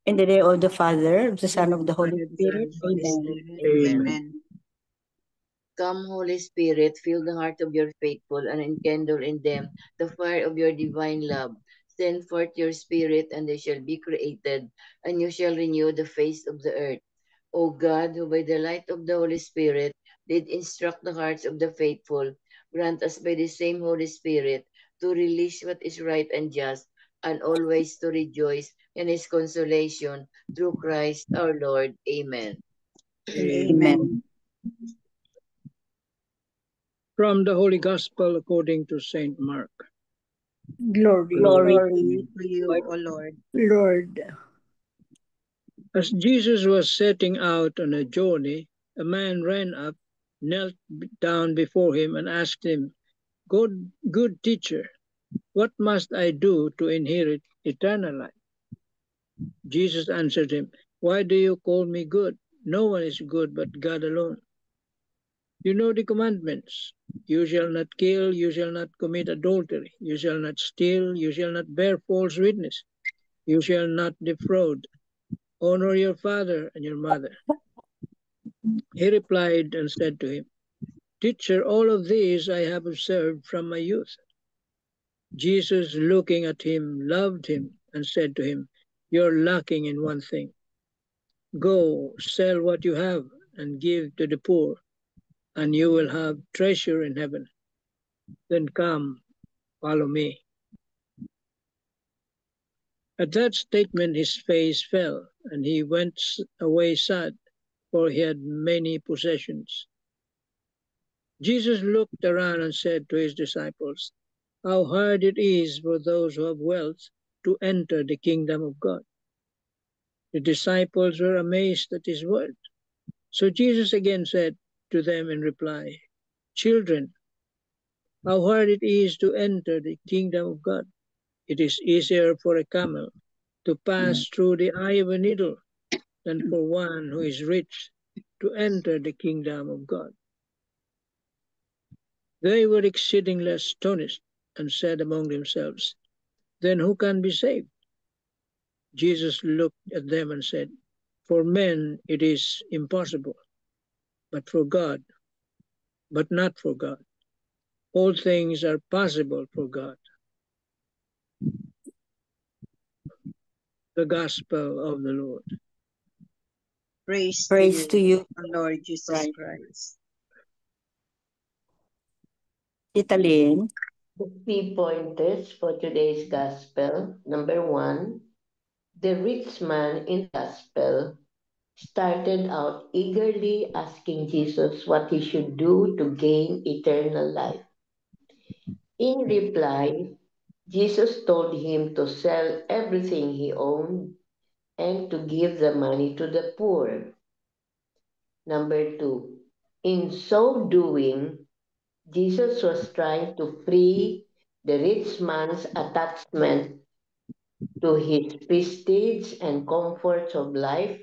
In the name of the Father, of the Son, of the Holy Spirit. Holy Amen. Spirit. Amen. Come, Holy Spirit, fill the heart of your faithful and enkindle in them the fire of your divine love. Send forth your Spirit, and they shall be created, and you shall renew the face of the earth. O God, who by the light of the Holy Spirit did instruct the hearts of the faithful, grant us by the same Holy Spirit to release what is right and just, and always to rejoice in his consolation through Christ our Lord. Amen. Amen. From the Holy Gospel according to Saint Mark. Glory, Glory to you, O Lord. Lord. As Jesus was setting out on a journey, a man ran up, knelt down before him, and asked him, Good teacher, what must I do to inherit eternal life? Jesus answered him, Why do you call me good? No one is good but God alone. You know the commandments. You shall not kill, you shall not commit adultery, you shall not steal, you shall not bear false witness, you shall not defraud. Honor your father and your mother. He replied and said to him, Teacher, all of these I have observed from my youth. Jesus, looking at him, loved him and said to him, You're lacking in one thing. Go, sell what you have and give to the poor, and you will have treasure in heaven. Then come, follow me. At that statement his face fell, and he went away sad, for he had many possessions. Jesus looked around and said to his disciples, How hard it is for those who have wealth to enter the kingdom of God. The disciples were amazed at his words. So Jesus again said to them in reply, Children, how hard it is to enter the kingdom of God. It is easier for a camel to pass through the eye of a needle than for one who is rich to enter the kingdom of God. They were exceedingly astonished and said among themselves, Then who can be saved? Jesus looked at them and said, For men it is impossible, but not for God. All things are possible for God. The Gospel of the Lord. Praise to you, Lord Jesus Christ. Italien. The key pointers for today's Gospel. Number 1, the rich man in the Gospel started out eagerly asking Jesus what he should do to gain eternal life. In reply, Jesus told him to sell everything he owned and to give the money to the poor. Number 2, in so doing, Jesus was trying to free the rich man's attachment to his prestige and comforts of life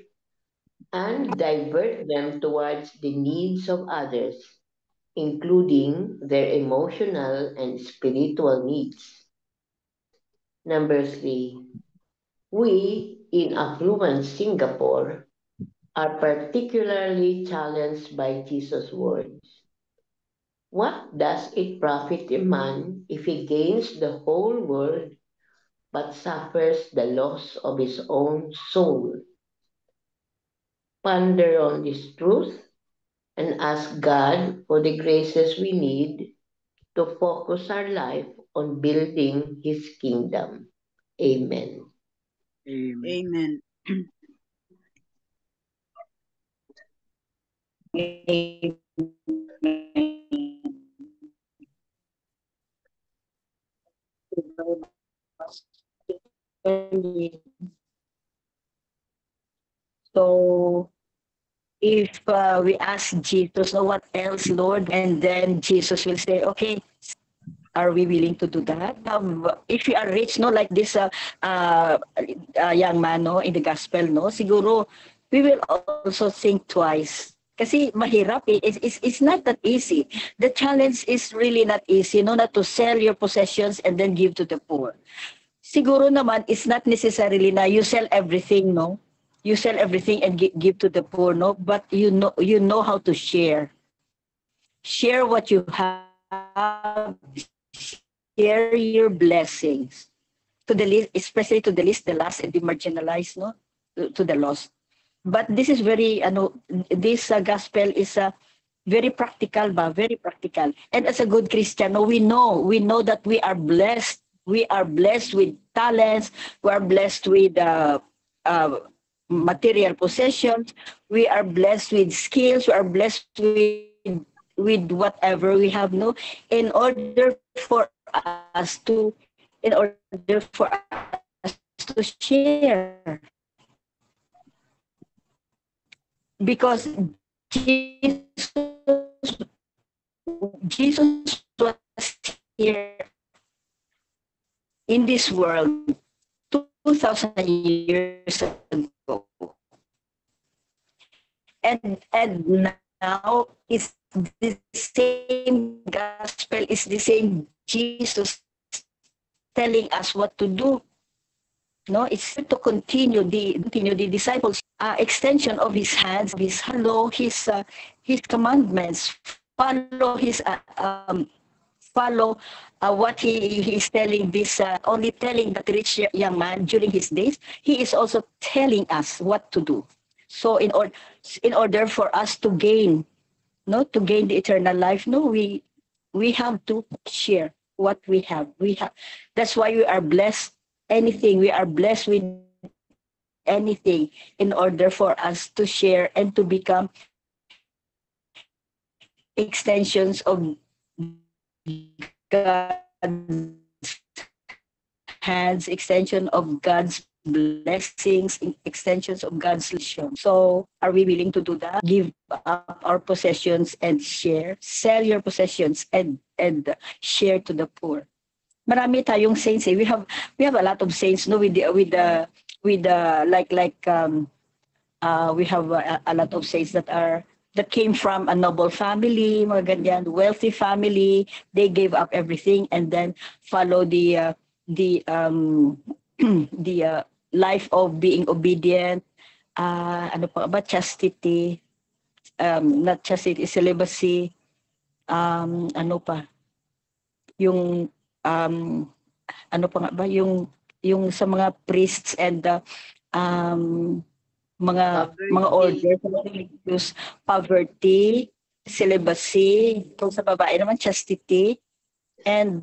and divert them towards the needs of others, including their emotional and spiritual needs. Number 3, we in affluent Singapore are particularly challenged by Jesus' words. What does it profit a man if he gains the whole world but suffers the loss of his own soul? Ponder on this truth and ask God for the graces we need to focus our life on building His kingdom. Amen. Amen. So, if we ask Jesus, oh, what else, Lord? And then Jesus will say, okay, are we willing to do that? If we are rich, no, like this young man, no, in the gospel, no, siguro, we will also think twice. Kasi mahirap eh. It's not that easy. The challenge is really not easy, no, not to sell your possessions and then give to the poor. siguro naman, it's not necessarily na you sell everything, no? You sell everything and give to the poor, no? But you know how to share. Share what you have. Share your blessings to the least, especially to the least, the last, and the marginalized, no? To the lost. But this is very, this gospel is very practical, ba? Very practical. And as a good Christian, no, we know that we are blessed. We are blessed with talents. We are blessed with uh, material possessions. We are blessed with skills. We are blessed with whatever we have. No, in order for us to share, because Jesus was here in this world 2,000 years ago. And now it's the same gospel, is the same Jesus telling us what to do. No, it's to continue the disciples extension of his hands, follow his commandments, follow what he is telling this only telling that rich young man during his days. He is also telling us what to do. So in order for us to gain, no, to gain the eternal life, no, we have to share what we have. That's why we are blessed. Anything we are blessed with anything in order for us to share and to become extensions of God's hands, extension of God's blessings, extensions of God's solution. So are we willing to do that? Give up our possessions and share. Sell your possessions and share to the poor. Marami tayong saints eh. We have a lot of saints, no, with the we have a lot of saints that came from a noble family, mga ganyan, wealthy family. They gave up everything and then follow the life of being obedient. Ano pa ba? Chastity. Not chastity, celibacy. Ano pa? Yung ano pa nga ba? Yung sa mga priests and mga orders sa religious, poverty, celibacy, kung sa babae naman chastity, and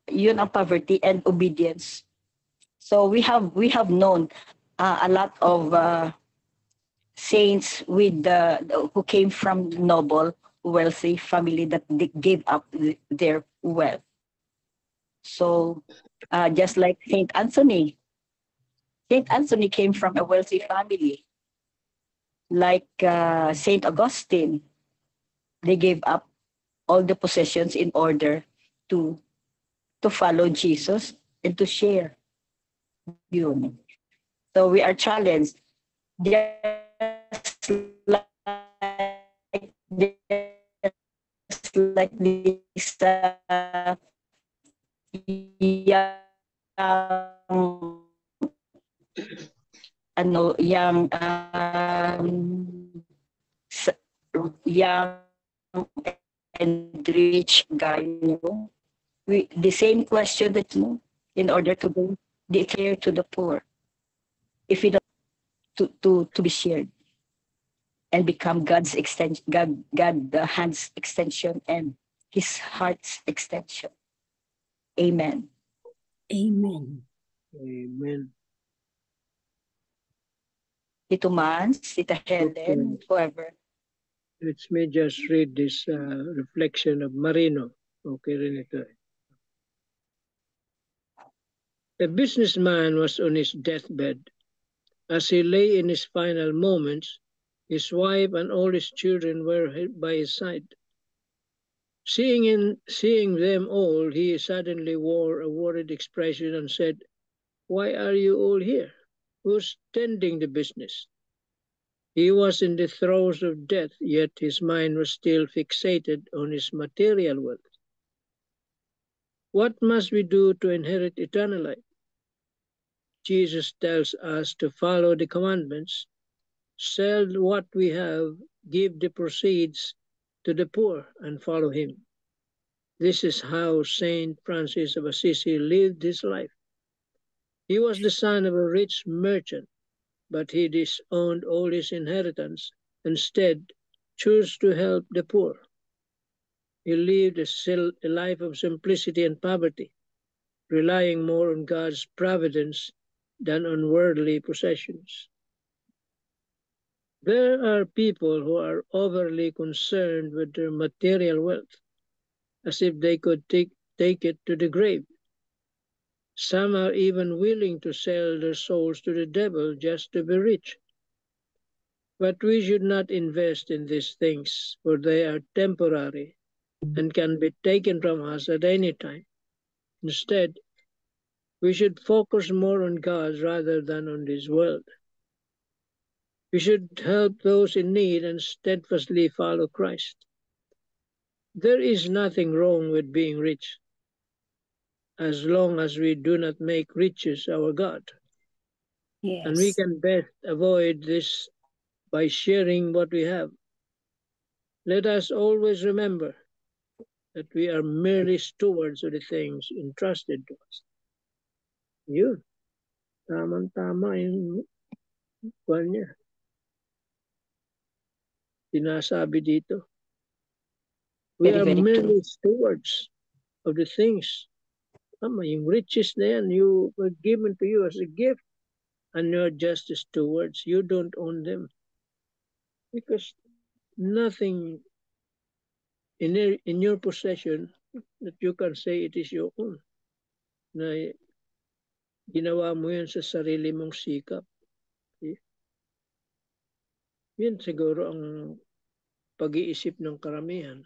yun ang poverty and obedience. So we have known a lot of saints with who came from noble, wealthy family that they gave up their wealth. So just like Saint Anthony came from a wealthy family. Like Saint Augustine, they gave up all the possessions in order to follow Jesus and to share. Yun. So we are challenged, just like this young young and rich guy, you know, the same question that in order to bring the care to the poor, if we don't to be shared and become God's extension, God the hand's extension and his heart's extension. Amen. Amen. Amen. Tito Mans, Tita Helen, whoever. Let me just read this reflection of Marino. Okay, Renito. A businessman was on his deathbed. As he lay in his final moments, his wife and all his children were by his side. Seeing them all, he suddenly wore a worried expression and said, "Why are you all here? Who's tending the business?" He was in the throes of death, yet his mind was still fixated on his material wealth. What must we do to inherit eternal life? Jesus tells us to follow the commandments, sell what we have, give the proceeds to the poor, and follow him. This is how Saint Francis of Assisi lived his life. He was the son of a rich merchant, but he disowned all his inheritance, instead chose to help the poor. He lived a life of simplicity and poverty, relying more on God's providence than on worldly possessions. There are people who are overly concerned with their material wealth, as if they could take it to the grave. Some are even willing to sell their souls to the devil just to be rich. But we should not invest in these things, for they are temporary and can be taken from us at any time. Instead, we should focus more on God rather than on this world. We should help those in need and steadfastly follow Christ. There is nothing wrong with being rich, as long as we do not make riches our God. And we Yes. can best avoid this by sharing what we have. Let us always remember that we are merely stewards of the things entrusted to us. Yun, tamang-tama yung kwan niya. Sinasabi dito. We Very, are very true. merely stewards of the things. Tama, yung riches na yan, you were given to you as a gift, and you're just stewards. You don't own them. Because nothing in your possession that you can say it is your own. Na ginawa mo yun sa sarili mong sikap. Yun siguro ang pag-iisip ng karamihan.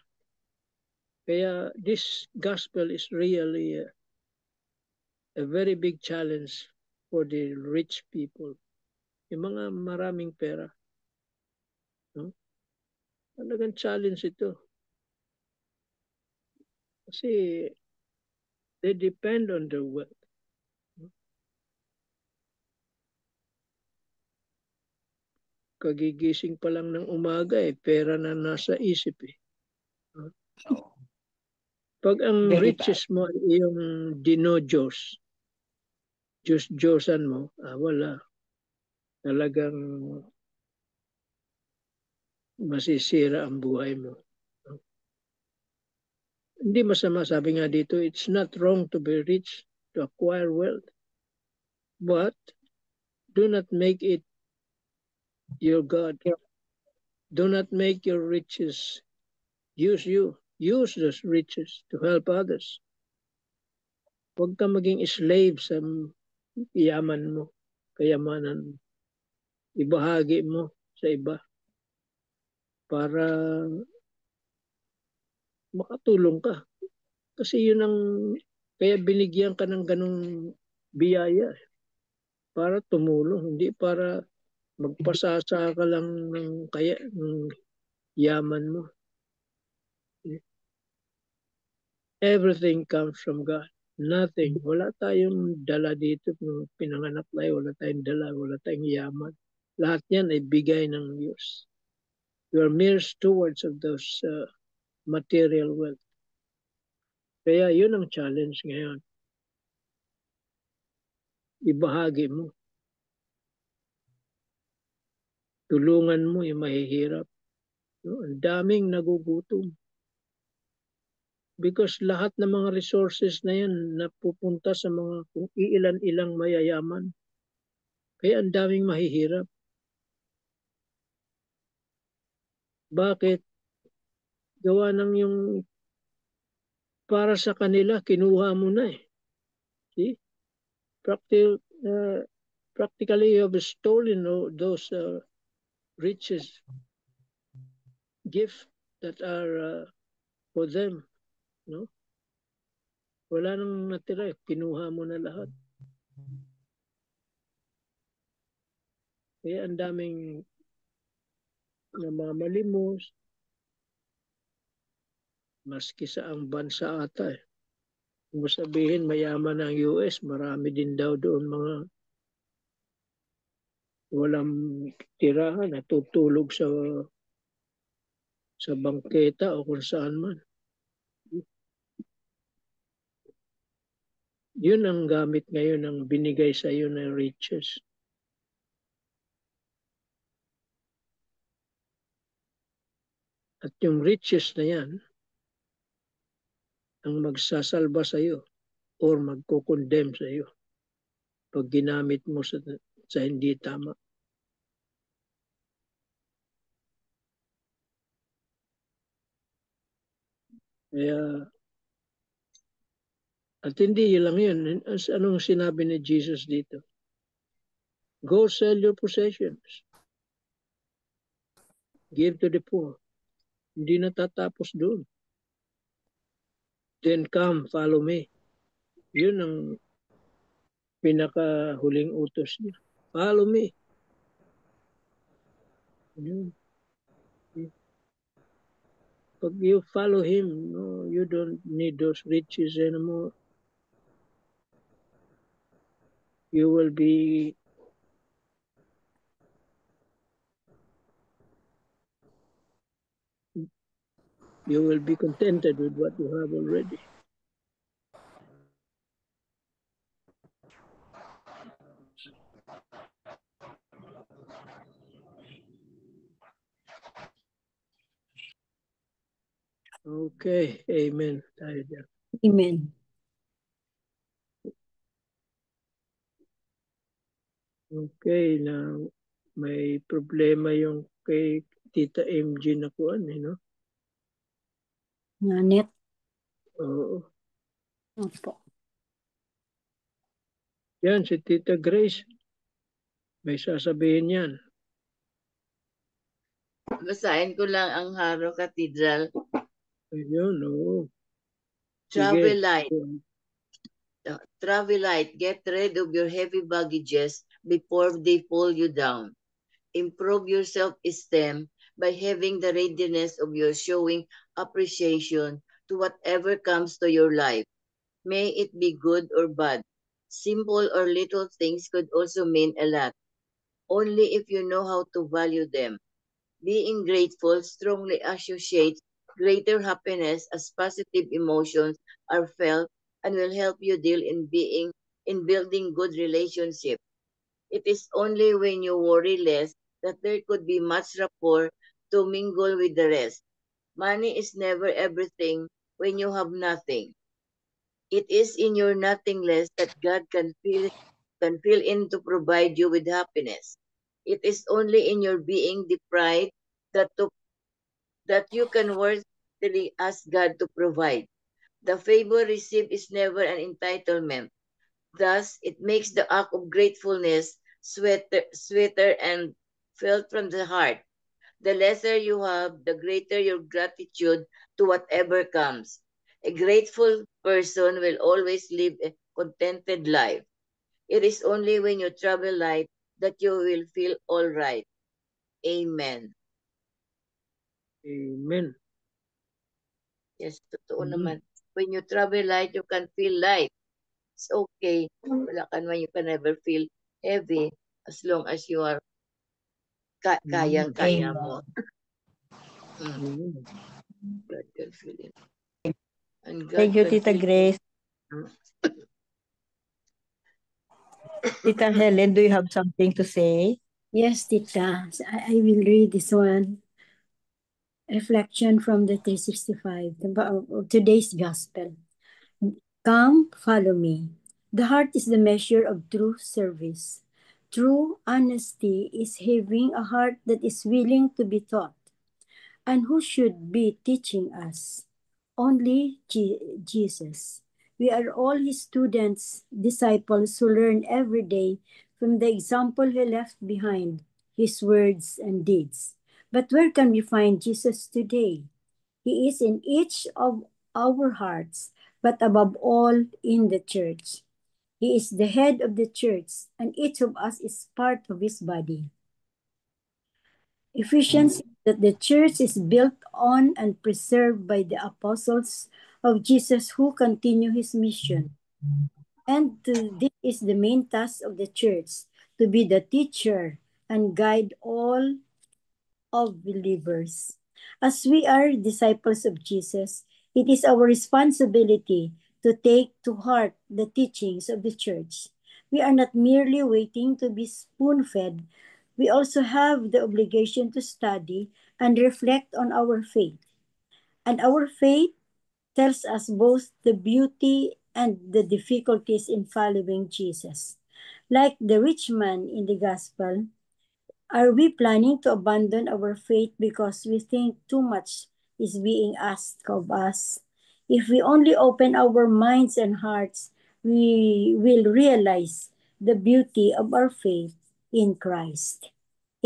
Kaya this gospel is really a very big challenge for the rich people. Yung mga maraming pera. No? Talagang challenge ito. Kasi they depend on their wealth. Kagigising pa lang ng umaga pera na nasa isip Oh, Pag ang very bad. riches mo ay yung dino-Diyos, Diyos-Diyosan mo, wala. Talagang masisira ang buhay mo. Hindi masama, sabi nga dito, it's not wrong to be rich, to acquire wealth. But do not make it your God. Do not make your riches use you. Use those riches to help others. Huwag ka maging slave sa yaman mo, kayamanan mo. Ibahagi mo sa iba para makatulong ka. Kasi yun ang, kaya binigyan ka ng ganong biyaya para tumulong, hindi para magpasasa ka lang ng yaman mo. Everything comes from God. Nothing. Wala tayong dala dito. Kung pinanganak tayo, wala tayong dala, wala tayong yaman. Lahat yan ay bigay ng Diyos. You are mere stewards of those material wealth. Kaya yun ang challenge ngayon. Ibahagi mo. Tulungan mo yung mahihirap. No? Ang daming nagugutom. Because lahat ng mga resources na yan napupunta sa mga kung iilan-ilang mayayaman. Kaya ang daming mahihirap. Bakit? Gawa ng yung para sa kanila, kinuha mo na See? Practically you have stolen those riches, gifts that are for them. No? Wala nang natira, kinuha mo na lahat. Kaya ang daming namamalimos, maski sa ang bansa ata Kung sabihin mayaman ang US, marami din daw doon mga walang tirahan, natutulog sa bangketa o kung saan man. Yun ang gamit ngayon ng binigay sa iyo ng riches. At yung riches na yan, ang magsasalba sa iyo or magkukondem sa iyo pag ginamit mo sa hindi tama. Kaya, at hindi yun lang yun. Anong sinabi ni Jesus dito? Go sell your possessions. Give to the poor. Hindi natatapos doon. Then come, follow me. Yun ang pinakahuling utos niya. Follow me. Yun. Pag you follow him, no, you don't need those riches anymore. You will be contented with what you have already. Okay, amen. Tayo dyan. Amen. Okay, na may problema yung kay Tita MG na kuan, no? Nanet. Oo. Opo. Yan, si Tita Grace. May sasabihin yan. Basahin ko lang ang Haro Cathedral. Ayun, oo. Travel light. Travel light. Get rid of your heavy baggages before they pull you down. Improve your self-esteem by having the readiness of your showing appreciation to whatever comes to your life. May it be good or bad. Simple or little things could also mean a lot, only if you know how to value them. Being grateful strongly associates greater happiness as positive emotions are felt and will help you deal in building good relationships. It is only when you worry less that there could be much rapport to mingle with the rest. Money is never everything when you have nothing. It is in your nothingness that God can fill in to provide you with happiness. It is only in your being deprived that you can worthily ask God to provide. The favor received is never an entitlement. Thus, it makes the act of gratefulness sweeter and felt from the heart. The lesser you have, the greater your gratitude to whatever comes. A grateful person will always live a contented life. It is only when you travel light that you will feel all right. Amen. Amen. Yes, totoo naman. When you travel light, you can feel light. It's okay. Wala ka naman, you can never feel heavy as long as you are kayang-kaya mo. God can feel it. And God Thank you, can Tita feel Grace. Tita Helen, do you have something to say? Yes, Tita. I will read this one. Reflection from the 365 of today's gospel. Come, follow me. The heart is the measure of true service. True honesty is having a heart that is willing to be taught. And who should be teaching us? Only Jesus. We are all his students, disciples who learn every day from the example he left behind, his words and deeds. But where can we find Jesus today? He is in each of our hearts, but above all in the church. He is the head of the church, and each of us is part of his body. Ephesians says that the church is built on and preserved by the apostles of Jesus who continue his mission. And this is the main task of the church, to be the teacher and guide all of believers. As we are disciples of Jesus, it is our responsibility to take to heart the teachings of the church. We are not merely waiting to be spoon fed, we also have the obligation to study and reflect on our faith. And our faith tells us both the beauty and the difficulties in following Jesus. Like the rich man in the gospel, are we planning to abandon our faith because we think too much is being asked of us? If we only open our minds and hearts, we will realize the beauty of our faith in Christ.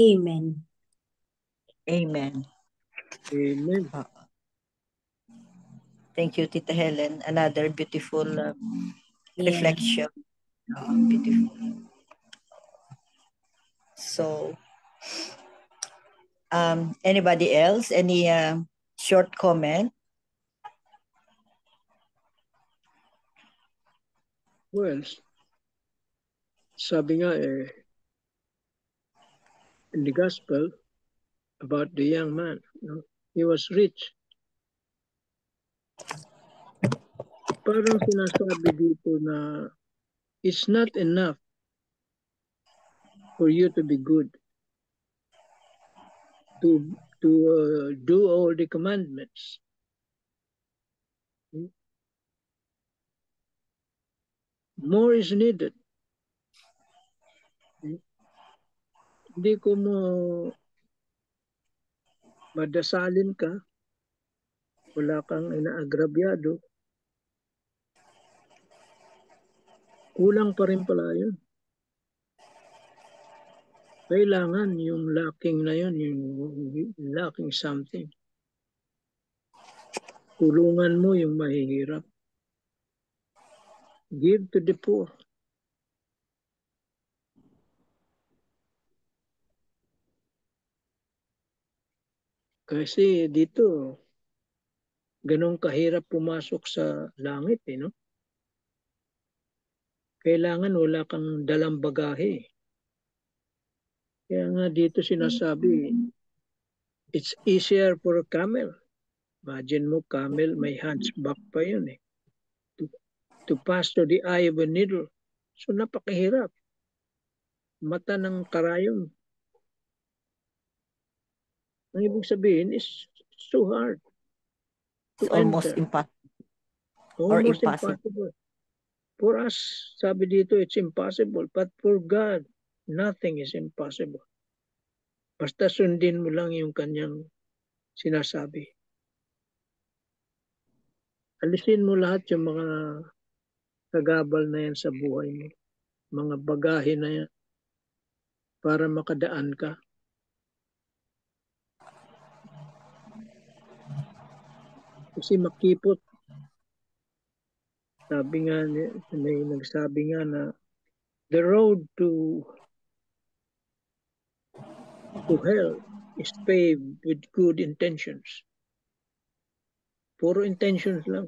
Amen. Amen. Amen. Thank you, Tita Helen. Another beautiful Yeah. reflection. Beautiful. So, anybody else? Any short comment? Well, sabi nga in the gospel about the young man, he was rich. Parang sinasabi dito na it's not enough for you to be good, to do all the commandments. More is needed. Hindi ko mo madasalin ka, wala kang inaagrabyado, kulang pa rin pala yun. Kailangan yung lacking na yun, yung lacking something. Tulungan mo yung mahihirap. Give to the poor. Kasi dito, ganun kahirap pumasok sa langit, no? Kailangan wala kang dalang bagahe. Kaya nga dito sinasabi, it's easier for a camel. Imagine mo, camel, may hunchback pa yun to pass to the eye of a needle. So napakahirap. Mata ng karayom. Ang ibig sabihin is so hard to It's almost enter. impossible. Almost impossible. impossible. For us, sabi dito, it's impossible. But for God, nothing is impossible. Basta sundin mo lang yung kanyang sinasabi. Alisin mo lahat yung mga kagabal na yan sa buhay mo. Mga bagahe na yan para makadaan ka. Kasi makipot. Sabi nga, may nagsabi nga na the road to hell is paved with good intentions. Puro intentions lang.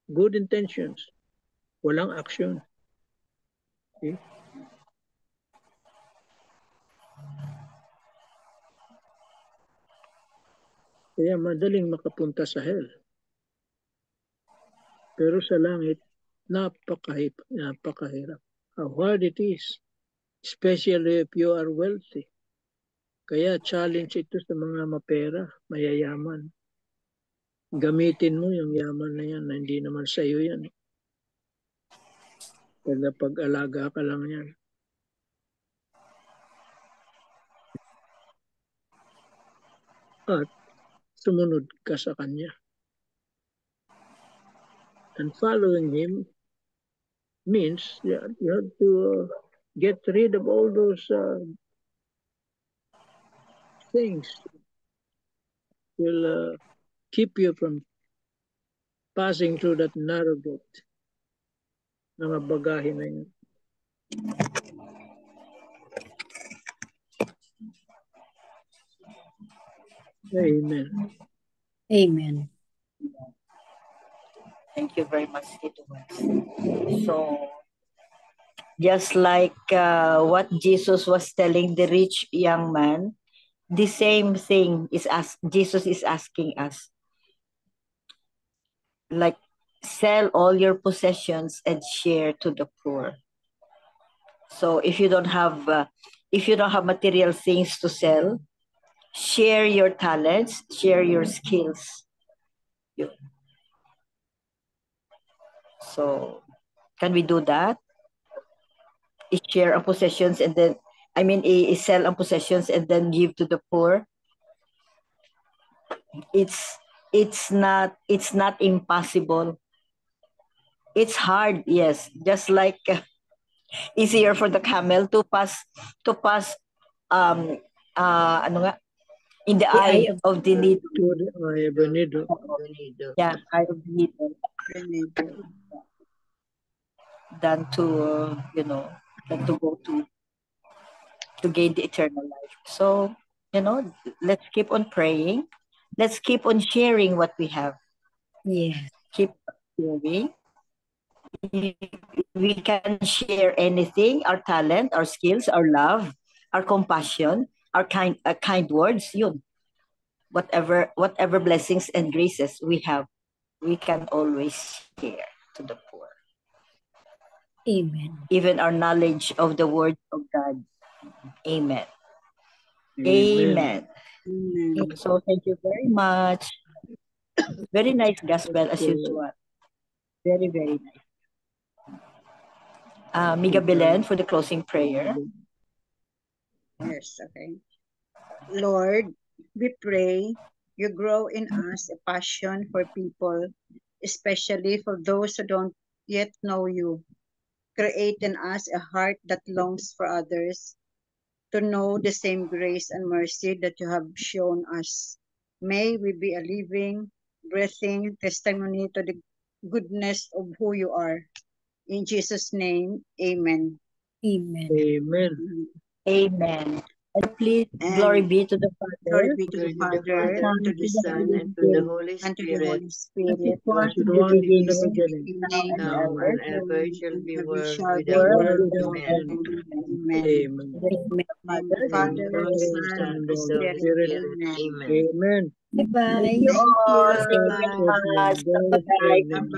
Good intentions. Walang action. Okay? Kaya madaling makapunta sa hell. Pero sa langit, napakahirap. How hard it is. Especially if you are wealthy. Kaya challenge ito sa mga mapera, mayayaman. Gamitin mo yung yaman na yan na hindi naman sa iyo yan. Pag-alaga ka lang yan. At sumunod ka sa kanya. And following him means you have to get rid of all those things will keep you from passing through that narrow gate. Mga bagahe na yun. Amen. Amen. Thank you very much, Tito Wes. So, just like what Jesus was telling the rich young man, the same thing is Jesus is asking us. Like, sell all your possessions and share to the poor. So if you don't have material things to sell, share your talents, share your skills. Yun. So can we do that? I-share ang possessions and then i-sell ang possessions and then give to the poor. It's not impossible. It's hard, yes. Just like easier for the camel to pass ano nga, in the eye of the needle. To the eye of the needle. Yeah, eye of the needle. Than to than to go to gain the eternal life. So let's keep on praying. Let's keep on sharing what we have. Yes. Keep sharing. We can share anything, our talent, our skills, our love, our compassion, our kind words, yun. Whatever blessings and graces we have, we can always share to the poor. Amen. Even our knowledge of the word of God. Amen. Amen. Amen. So thank you very much. Very nice gospel as usual. Very, very nice. Miga Belen for the closing prayer. Yes, okay. Lord, we pray you grow in us a passion for people, especially for those who don't yet know you. Create in us a heart that longs for others to know the same grace and mercy that you have shown us. May we be a living, breathing testimony to the goodness of who you are. In Jesus' name, amen. Amen. Amen. Amen. And please, And glory be to the Father, glory be to the Father, to the Son, and to the Holy and to the Spirit, Holy Spirit, was To in the the one in the beginning, beginning, now and now ever. and ever shall be and world shall be without World end. without without Amen. end. end. Amen. Amen. In the name of the Name Father, of the Father, And the the Son, Son, and and the the Holy Holy Spirit. Spirit. Spirit. Amen. Amen. Amen. Bye-bye. thank you all. Thank you Bye. very much. God Bye-bye. and